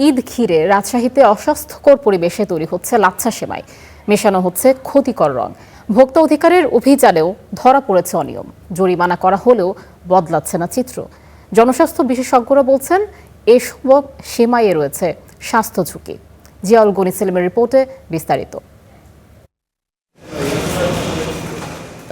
ঈদ ঘিরে রাজশাহীতে অস্বাস্থ্যকর পরিবেশে তৈরি হচ্ছে লাচ্ছা সেমাই, মেশানো হচ্ছে ক্ষতিকর রং। ভোক্তা অধিকারের অভিযানেও ধরা পড়েছে অনিয়ম। জরিমানা করা হলেও বদলাচ্ছে না চিত্র। জনস্বাস্থ্য বিশেষজ্ঞরা বলছেন এসব সেমাইয়ে রয়েছে স্বাস্থ্য ঝুঁকি। জিয়াউল গনি সেলিমের রিপোর্টে বিস্তারিত।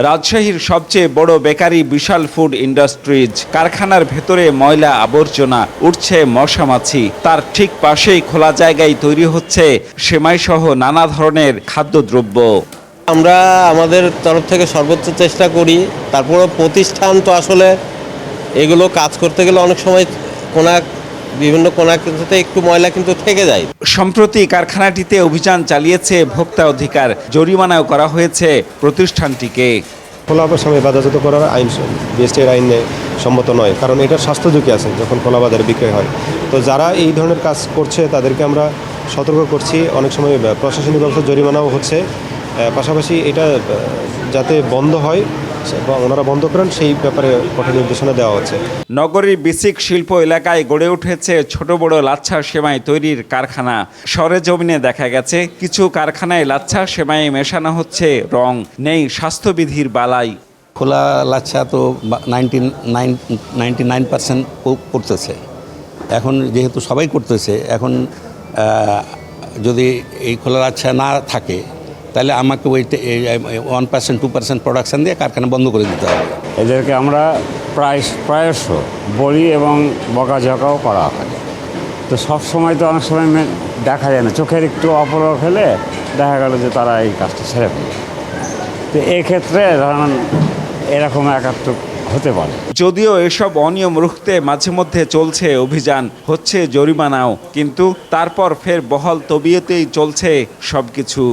রাজশাহীর সবচেয়ে বড় বেকারি বিশাল ফুড ইন্ডাস্ট্রিজ কারখানার ভেতরে ময়লা আবর্জনা, উঠছে মশামাছি। তার ঠিক পাশেই খোলা জায়গায় তৈরি হচ্ছে সেমাই সহ নানা ধরনের খাদ্যদ্রব্য। আমরা আমাদের তরফ থেকে সর্বোচ্চ চেষ্টা করি, তারপরে প্রতিষ্ঠান তো আসলে এগুলো কাজ করতে গেলে অনেক সময় বিভিন্ন কোনাতে একটু ময়লা কিন্তু থেকে যায়। সম্প্রতি কারখানাটিতে অভিযান চালিয়েছে ভোক্তা অধিকার, জরিমানাও করা হয়েছে প্রতিষ্ঠানটিকে। খোলা সময় বাজারজাত করার আইন বিএসটির আইনে সম্মত নয়, কারণ এটার স্বাস্থ্য ঝুঁকি আছে যখন খোলা বাজারে বিক্রয় হয়। তো যারা এই ধরনের কাজ করছে তাদেরকে আমরা সতর্ক করছি। অনেক সময় প্রশাসনিক ব্যবস্থা জরিমানাও হচ্ছে। পাশাপাশি এটা যাতে বন্ধ হয়, ওনারা বন্ধ করেন সেই ব্যাপারে কঠোর নির্দেশনা দেওয়া হচ্ছে। নগরীর বিসিক শিল্প এলাকায় গড়ে উঠেছে ছোট বড় লাচ্ছা সেমাই তৈরির কারখানা। সরেজমিনে দেখা গেছে কিছু কারখানায় লাচ্ছা সেমাই মেশানো হচ্ছে রং, নেই স্বাস্থ্যবিধির বালাই। খোলা লাচ্ছা তো 99% করতেছে। এখন যেহেতু সবাই করতেছে, এখন যদি এই খোলা লাচ্ছা না থাকে তাহলে আমাকে ওই 1% 2% প্রোডাকশান দিয়ে কারখানা বন্ধ করে দিতে হবে। এদেরকে আমরা প্রায়শ বলি এবং বকাঝকাও করা হয়। তো সব সময় তো অনেক সময় দেখা যায় না, চোখের একটু অপলক হলে দেখা গেল যে তারা এই কাজটা ছেড়ে ফেলে। তো এক্ষেত্রে ধরেন এরকম একাত্তর হতে পারে। যদিও এসব অনিয়ম রুখতে মাঝে মধ্যে চলছে অভিযান, হচ্ছে জরিমানাও, কিন্তু তারপর ফের বহাল তবিয়তেই চলছে সবকিছু।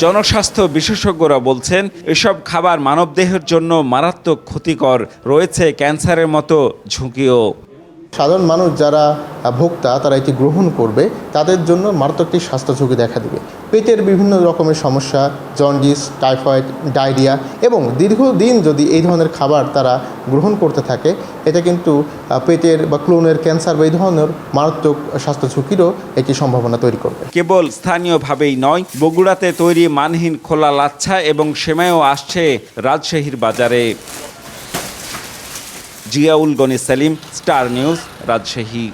জনস্বাস্থ্য বিশেষজ্ঞরা বলছেন এসব খাবার মানবদেহের জন্য মারাত্মক ক্ষতিকর, রয়েছে ক্যান্সারের মতো ঝুঁকিও। সাধারণ মানুষ যারা ভোক্তা তারা এটি গ্রহণ করবে, তাদের জন্য মারাত্মক একটি স্বাস্থ্য ঝুঁকি দেখা দেবে। পেটের বিভিন্ন রকমের সমস্যা, জন্ডিস, টাইফয়েড, ডায়রিয়া এবং দীর্ঘদিন যদি এই ধরনের খাবার তারা গ্রহণ করতে থাকে, এটা কিন্তু পেটের বা ক্লোনের ক্যান্সার বা এই ধরনের মারাত্মক স্বাস্থ্য ঝুঁকিরও একটি সম্ভাবনা তৈরি করবে। কেবল স্থানীয়ভাবেই নয়, বগুড়াতে তৈরি মানহীন খোলা লাচ্ছা এবং সেমাইও আসছে রাজশাহীর বাজারে। Ziaul Goni Selim, star news, Rajshahi.